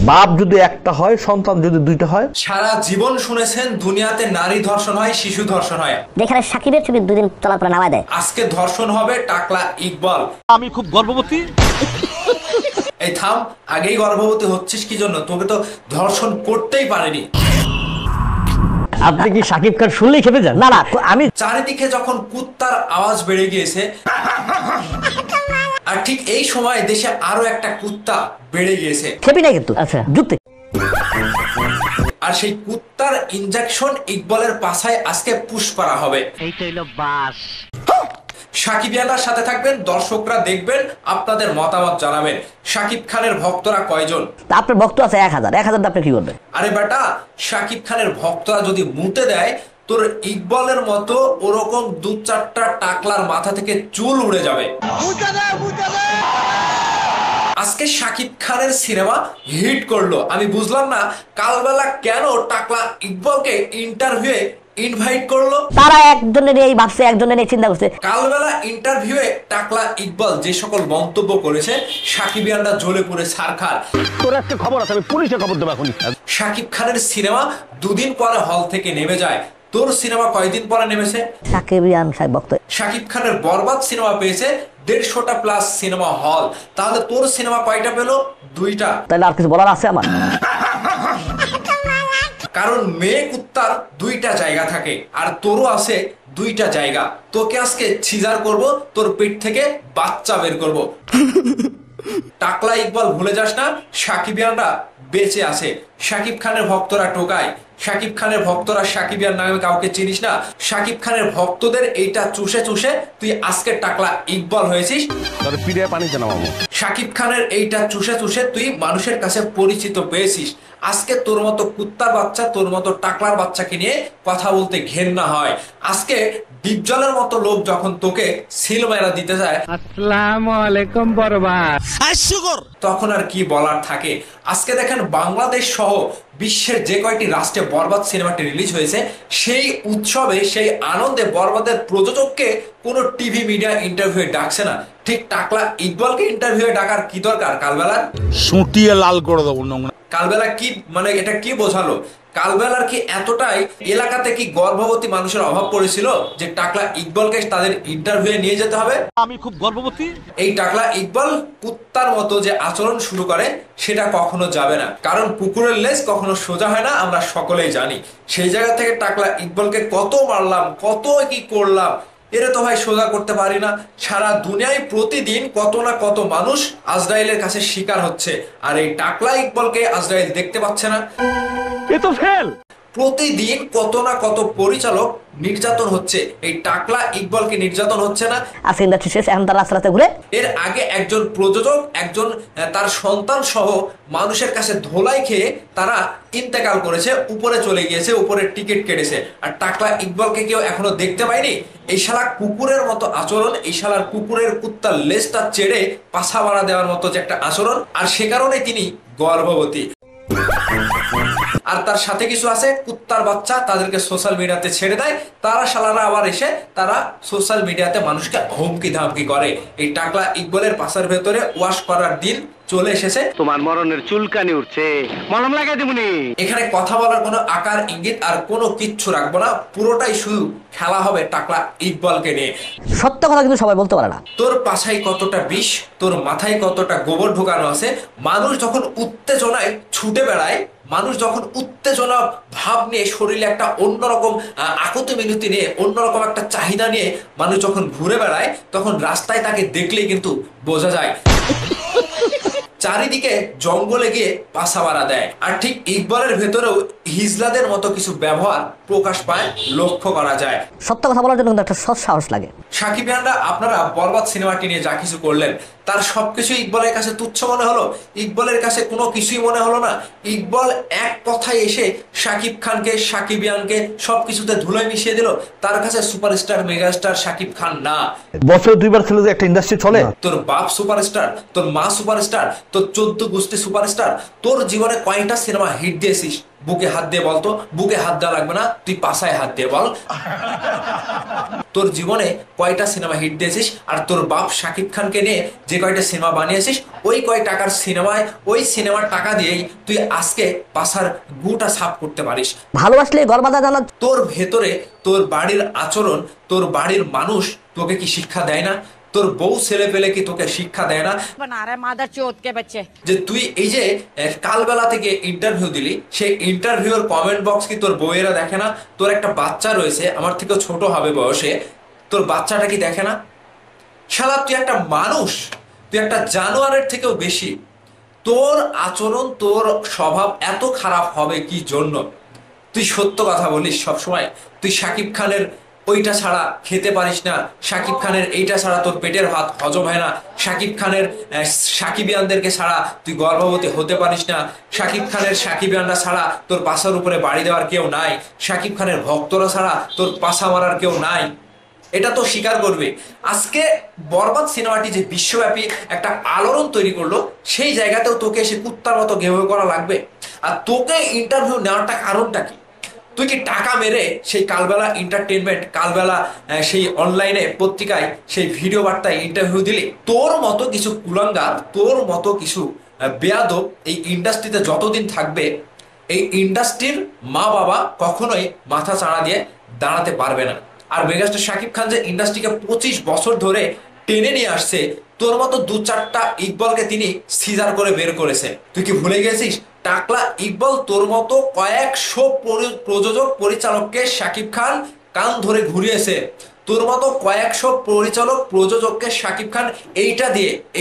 বাপ যদি একটা হয়, সন্তান যদি দুইটা হয়। সারা জীবন শুনেছেন দুনিয়াতে নারী ধর্ষণ হয়, শিশু ধর্ষণ হয়। যেখানে সাকিবের ছবি দুদিন চলার পরে নামায় দেয়। আজকে ধর্ষণ হবে টাকলা ইকবাল। আমি খুব গর্ভবতী। এই থাম, আগেই গর্ভবতী হচ্ছিস কি জন্য? তোকে তো ধর্ষণ করতেই পারেনি। আপনি কি সাকিব খান শুনলেই খেপে যান? না না, আমি চারিদিকে যখন কুত্তার আওয়াজ বেড়ে গিয়েছে, আর ঠিক এই সময় দেশে আরো একটা কুত্তা বেড়ে গিয়েছে। খেপি না কিন্তু, আচ্ছা যুক্তি। আর সেই কুত্তার ইনজেকশন ইকবালের পাছায় আজকে পুশ করা হবে। এইটা হলো বাস। সাকিবিয়ানার সাথে থাকবেন, দর্শকরা দেখবেন, আপনাদের মতামত জানাবেন। সাকিব খানের ভক্তরা কয়জন? আপনার ভক্ত আছে 1000। 1000 আপনি কি করবেন? আরে বেটা, সাকিব খানের ভক্তরা যদি মুতে দেয়, তোর ইকবালের মতো ওরকম 2-4টা টাকলার মাথা থেকে চুল উড়ে যাবে। আজকে সাকিব খানের সিনেমা হিট করলো। আমি বুঝলাম না কালবেলা কেন টাকলা ইকবালকে ইন্টারভিউয়ে ইনভাইট করলো। তারা একজনের এই ভাবছে, একজনের এই চিন্তা করছে। কালবেলা ইন্টারভিউয়ে টাকলা ইকবাল যে সকল মন্তব্য করেছে, সাকিবিয়ানরা জ্বলে পড়ে ছারখার। তোর একটা খবর আছে, আমি পুলিশে খবর দেব এখন। সাকিব খানের সিনেমা 2 দিন পরে হল থেকে নেমে যায়। তোর সিনেমা কয়দিন পরে নেমেছে? সাকিবিয়ান সাহেব ভক্ত। সাকিব খানের বরবাদ সিনেমা পেয়েছে 150টা প্লাস সিনেমা হল। তাহলে তোর সিনেমা কয়টা পেলো? 2টা। তাহলে আর কিছু বলার আছে আমার? কারণ মেয়ে কুত্তার 2টা জায়গা থাকে, আর তোরও আছে 2টা জায়গা। তোকে আজকে সিজার করব, তোর পেট থেকে বাচ্চা বের করব। টাকলা ইকবাল ভুলে যাস না, সাকিবিয়ানরা বেঁচে আছে। সাকিব খানের ভক্তরা টোকায়, সাকিব খানের ভক্তরা সাকিবিয়ান নামে কাউকে চিনিস না। সাকিব খানের ভক্তদের এইটা চুষে চুষে তুই আজকে টাকলা ইকবাল হয়েছিস। সাকিব খানের এইটা চুষে চুষে তুই মানুষের কাছে পরিচিত পেয়েছিস। আজকে তোর মতো কুত্তার বাচ্চা, তোর মতো টাকলার বাচ্চাকে নিয়ে কথা বলতে ঘেন্না হয়। আজকে ডিপজলের মতো লোক যখন তোকে সিল মেরা দিতে যায়, আসসালামু আলাইকুম বরবাদ, তখন আর কি বলার থাকে। আজকে দেখেন বাংলাদেশ সহ বিশ্বের যে কয়টি রাষ্ট্রে বরবাদ সিনেমাটি রিলিজ হয়েছে, সেই উৎসবে, সেই আনন্দে বরবাদের প্রযোজককে কোনো টিভি মিডিয়া ইন্টারভিউ ডাকছে না। ঠিক টাকলা ইকবালকে ইন্টারভিউ ডাকার কি দরকার? কালবেলা সুটিয়ে লাল করে দেবো। কালবেলা কি মানে এটা কি বোঝালো? কালবেলার কি এতটাই এলাকাতে কি গর্ভবতী মানুষের অভাব পড়েছিল যে টাকলা ইকবালকে তাদের ইন্টারভিউ নিয়ে যেতে হবে? আমি খুব গর্ভবতী। এই টাকলা ইকবাল কুত্তার মতো যে আচরণ শুরু করে, সেটা কখনো যাবে না। কারণ কুকুরের লেজ কখনো সোজা হয় না, আমরা সকলেই জানি। সেই জায়গা থেকে টাকলা ইকবালকে কত মারলাম, কত কি করলাম, এরা তো ভাই সোজা করতে পারি না। সারা দুনিয়ায় প্রতিদিন কত না কত মানুষ আজরাইলের কাছে শিকার হচ্ছে, আর এই টাকলা ইকবালকে আজরাইল দেখতে পাচ্ছে না। এ তো ফেল। প্রতিদিন কত না কত পরিচালক নির্যাতন হচ্ছে, এই টাকলা ইকবালকে নির্যাতন হচ্ছে না? আজকে ইন্ডাস্ট্রি শেষ, এখন তারা রাস্তা রাস্তা ঘুরে। এর আগে একজন প্রযোজক, একজন তার সন্তান সহ মানুষের কাছে ধোলাই খেয়ে তারা ইন্তেকাল করেছে, উপরে চলে গিয়েছে, উপরে টিকিট কেটেছে। আর টাকলা ইকবালকে কেউ এখনো দেখতে পায়নি। এই শালা কুকুরের মতো আচরণ, এই শালার কুকুরের কুত্তার লেজটা চেড়ে পাছা বাড়া দেওয়ার মতো যে একটা আচরণ, আর সে কারণে তিনি গর্ভবতী। আর তার সাথে কিছু আছে কুত্তার বাচ্চা, তাদেরকে সোশ্যাল মিডিয়াতে ছেড়ে দেয়। তারা শালারা আবার এসে তারা সোশ্যাল মিডিয়াতে মানুষকে হুমকি ধামকি করে। এই টাকলা ইকবালের পাশার ভেতরে ওয়াশ করার দিন চলে এসেছে। তোমার মরণের চুলকানি উঠছে, মলম লাগাই দিবনি। এখানে কথা বলার কোনো আকার ইঙ্গিত আর কোনো কিচ্ছু রাখবো না, পুরোটাই শুধু খেলা হবে টাকলা ইকবালকে নিয়ে। সত্য কথা কিন্তু সবাই বলতে পারে না। তোর পাছায় কতটা বিষ, তোর মাথায় কতটা গোবর ঢোকানো আছে। মানুষ যখন উত্তেজনায় ছুটে বেড়ায়, মানুষ যখন উত্তেজনা ভাব নিয়ে শরীরে একটা অন্যরকম আকুতি মিনতি নিয়ে, অন্যরকম একটা চাহিদা নিয়ে মানুষ যখন ঘুরে বেড়ায়, তখন রাস্তায় তাকে দেখলেই কিন্তু বোঝা যায়। চারিদিকে জঙ্গলে গিয়ে পাছা বাড়া দেয়। আর ঠিক ইকবালের ভেতরেও হিজলাদের মতো কিছু ব্যবহার প্রকাশ পায়, লক্ষ্য করা যায়। সত্য কথা বলার জন্য কিন্তু একটা সৎ সাহস লাগে। সাকিবিয়ানরা আপনারা বরবাদ সিনেমাটি নিয়ে যা কিছু করলেন, তার সবকিছু ইকবালের কাছে তুচ্ছ মনে হলো? ইকবালের কাছে কোনো কিছুই মনে হলো না? ইকবাল এক কথায় এসে সাকিব খানকে, সাকিবিয়ানকে সবকিছুতে ধুলোয় মিশিয়ে দিল। তার কাছে সুপারস্টার, মেগাস্টার সাকিব খান না। বছর 2বার ছিল যে একটা ইন্ডাস্ট্রি চলে। তোর বাপ সুপারস্টার, তোর মা সুপারস্টার, তোর 14 গোষ্ঠী সুপারস্টার। তোর জীবনে কয়টা সিনেমা হিট দিয়েছিস বুকে হাত দিয়ে বলতো, বুকে হাত দেওয়া লাগবে না, তুই পাছায় হাত দিয়ে বল। তোর জীবনে কয়টা সিনেমা হিট দিয়েছিস, আর তোর বাপ শাকিব খানকে নিয়ে যে কয়টা সিনেমা বানিয়েছিস, ওই কয় টাকার সিনেমায় ওই সিনেমার টাকা দিয়েই তুই আজকে পাছার গুটা সাফ করতে পারিস। ভালোবাসলে গর্বাদা জানা। তোর ভেতরে তোর বাড়ির আচরণ, তোর বাড়ির মানুষ তোকে কি শিক্ষা দেয় না? তোর বউ ছেলে পেলে কি তোকে শিক্ষা দেয় না যে তুই এই যে কালবেলা থেকে ইন্টারভিউ দিলি, সেই ইন্টারভিউর কমেন্ট বক্স কি তোর বউয়েরা দেখে না? তোর একটা বাচ্চা রয়েছে, আমার থেকেও ছোট হবে বয়সে, তোর বাচ্চাটা কি দেখে না? শালা তুই একটা মানুষ, তুই একটা জানোয়ারের থেকেও বেশি। তোর আচরণ, তোর স্বভাব এত খারাপ হবে কি জন্য? তুই সত্য কথা বলিস সবসময়। তুই শাকিব খানের ওইটা ছাড়া খেতে পারিস না, শাকিব খানের এইটা ছাড়া তোর পেটের ভাত হজম হয় না, শাকিব খানের সাকিবিয়ানদেরকে ছাড়া তুই গর্ভবতী হতে পারিস না, শাকিব খানের সাকিবিয়ানরা ছাড়া তোর পাশার উপরে বাড়ি দেওয়ার কেউ নাই, শাকিব খানের ভক্তরা ছাড়া তোর পাশা মারার কেউ নাই। এটা তো স্বীকার করবে। আজকে বরবাদ সিনেমাটি যে বিশ্বব্যাপী একটা আলোড়ন তৈরি করলো, সেই জায়গাতেও তোকে এসে কুত্তার মতো ঘেউ করা লাগবে? আর তোকে ইন্টারভিউ নেওয়ারটা কারণটা কি? তুই কি টাকা মেরে সেই কালবেলা এন্টারটেনমেন্ট, কালবেলা সেই অনলাইনে পত্রিকায় সেই ভিডিও বার্তায় ইন্টারভিউ দিলি? তোর মতো কিছু কুলাঙ্গার, তোর মতো কিছু বেয়াদব এই ইন্ডাস্ট্রিতে যতদিন থাকবে, এই ইন্ডাস্ট্রির মা বাবা কখনোই মাথা চাড়া দিয়ে দাঁড়াতে পারবে না। আর মেগাস্টার শাকিব খান যে ইন্ডাস্ট্রিকে 25 বছর ধরে টেনে নিয়ে আসছে, তোর মতো 2-4টা ইকবলকে তিনি সিজার করে বের করেছে। তুই কি ভুলে গেছিস? টাকলা ইকবল তোর মতো কয়েকশো প্রযোজক পরিচালককে শাকিব খান কান ধরে ঘুরিয়েছে। তোর মতো কয়েকশো পরিচালক প্রযোজককে শাকিব খান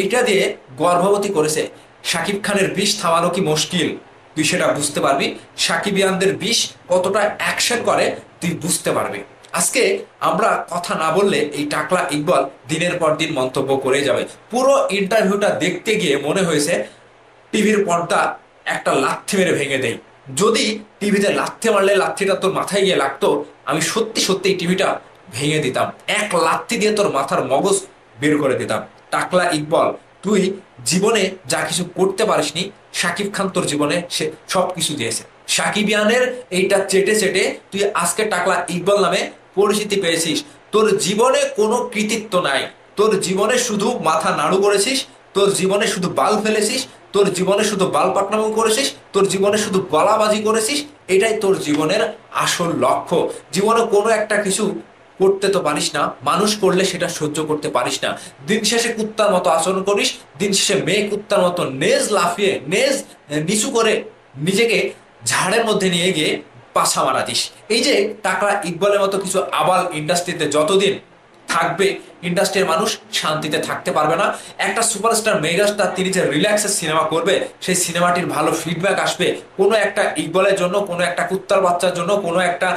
এইটা দিয়ে গর্ভবতী করেছে। শাকিব খানের বিষ থামানো কি মুশকিল? তুই সেটা বুঝতে পারবি। সাকিবিয়ানদের বিষ কতটা অ্যাকশন করে তুই বুঝতে পারবি। আজকে আমরা কথা না বললে এই টাকলা ইকবল দিনের পর দিন মন্তব্য করে যাবে। পুরো ইন্টারভিউটা দেখতে গিয়ে মনে হয়েছে টিভির পর্দা একটা লাথি মেরে ভেঙে দেই। যদি টিভিতে লাথি মারলে লাথিটা তোর মাথায় গিয়ে লাগতো, আমি সত্যি সত্যি টিভিটা ভেঙে দিতাম, এক লাথি দিয়ে তোর মাথার মগজ বের করে দিতাম। টাকলা ইকবল, তুই জীবনে যা কিছু করতে পারিসনি, শাকিব খান তোর জীবনে সে সব কিছু দিয়েছে। সাকিবিয়ানের এইটা চেটে চেটে তুই আজকে টাকলা ইকবল নামে পরিচিতি পেয়েছিস। তোর জীবনে কোনো কৃতিত্ব নাই, তোর জীবনে শুধু মাথা নাড়ু করেছিস, তোর জীবনে শুধু বাল ফেলেছিস, তোর জীবনে শুধু বাল পাকনামো করেছিস, তোর জীবনে শুধু গলাবাজি করেছিস। এটাই তোর জীবনের আসল লক্ষ্য। জীবনে কোনো একটা কিছু করতে তো পারিস না, মানুষ করলে সেটা সহ্য করতে পারিস না। দিন শেষে কুত্তার মতো আচরণ করিস, দিন শেষে মেয়ে কুত্তার মতো নেজ লাফিয়ে, নেজ নিচু করে নিজেকে ঝাড়ের মধ্যে নিয়ে গিয়ে পাছা মারা দিস। এই যে টাকলা ইকবালের মতো কিছু আবাল ইন্ডাস্ট্রিতে যতদিন থাকবে, ইন্ডাস্ট্রির মানুষ শান্তিতে থাকতে পারবে না। একটা সুপারস্টার মেগাস্টার তিনি যে রিল্যাক্সের সিনেমা করবে, সেই সিনেমাটির ভালো ফিডব্যাক আসবে। কোনো একটা ইকবালের জন্য, কোনো একটা কুত্তার বাচ্চার জন্য, কোনো একটা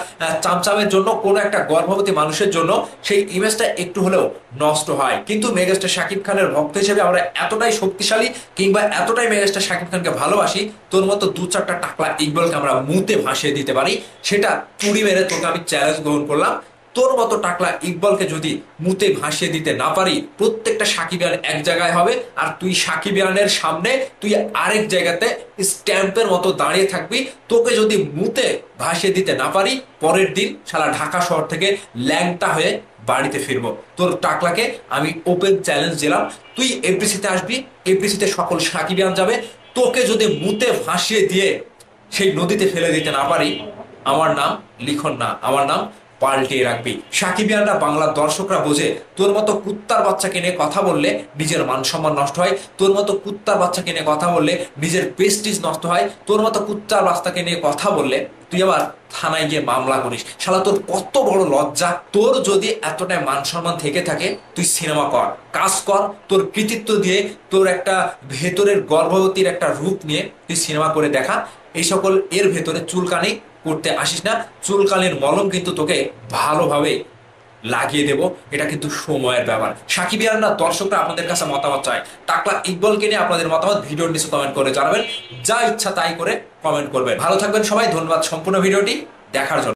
চামচামের জন্য, কোনো একটা গর্ভবতী মানুষের জন্য সেই ইমেজটা একটু হলেও নষ্ট হয়। কিন্তু মেগাস্টার শাকিব খানের ভক্ত হিসেবে আমরা এতটাই শক্তিশালী, কিংবা এতটাই মেগাস্টার শাকিব খানকে ভালোবাসি, তোর মতো 2-4টা টাকলা ইকবালকে আমরা মুতে ভাসিয়ে দিতে পারি। সেটা চুরি মেরে তোকে আমি চ্যালেঞ্জ গ্রহণ করলাম। তোর মতো টাকলা ইকবালকে যদি মুতে ভাসিয়ে দিতে না পারি, প্রত্যেকটা সাকিবিয়ান এক জায়গায় হবে, আর তুই সাকিবিয়ানের সামনে তুই আরেক জায়গাতে স্ট্যাম্পের মতো দাঁড়িয়ে থাকবি। তোকে যদি মুতে ভাসিয়ে দিতে না পারি, পরের দিন শালা ঢাকা শহর থেকে ল্যাংটা হয়ে বাড়িতে ফিরবো। তোর টাকলাকে আমি ওপেন চ্যালেঞ্জ দিলাম, তুই এফডিসিতে আসবি, এফডিসিতে সকল সাকিবিয়ান যাবে। তোকে যদি মুতে ভাসিয়ে দিয়ে সেই নদীতে ফেলে দিতে না পারি, আমার নাম লিখন না, আমার নাম পাল্টিয়ে রাখবি। সাকিবিয়ানরা, বাংলার দর্শকরা বোঝে, তোর মতো কুত্তার বাচ্চাকে নিয়ে কথা বললে নিজের মান সম্মান নষ্ট হয়, তোর মতো কুত্তার বাচ্চাকে নিয়ে কথা বললে নিজের প্রেস্টিজ নষ্ট হয়, তোর মতো কুত্তার বাচ্চাকে নিয়ে কথা বললে তুই আবার থানায় গিয়ে মামলা করিস। শালা তোর কত বড় লজ্জা! তোর যদি এতটাই মান সম্মান থেকে থাকে, তুই সিনেমা কর, কাজ কর, তোর কৃতিত্ব দিয়ে, তোর একটা ভেতরের গর্ভবতীর একটা রূপ নিয়ে তুই সিনেমা করে দেখা। এই সকল এর ভেতরে চুলকানি করতে আসিস না। চুলকানির মলম কিন্তু তোকে ভালোভাবে লাগিয়ে দেব, এটা কিন্তু সময়ের ব্যাপার। সাকিবিয়ানরা, দর্শকরা আপনাদের কাছে মতামত চায়। টাকলা ইকবালকে নিয়ে আপনাদের মতামত ভিডিওর নিচে কমেন্ট করে জানাবেন, যা ইচ্ছা তাই করে কমেন্ট করবেন। ভালো থাকবেন সবাই, ধন্যবাদ সম্পূর্ণ ভিডিওটি দেখার জন্য।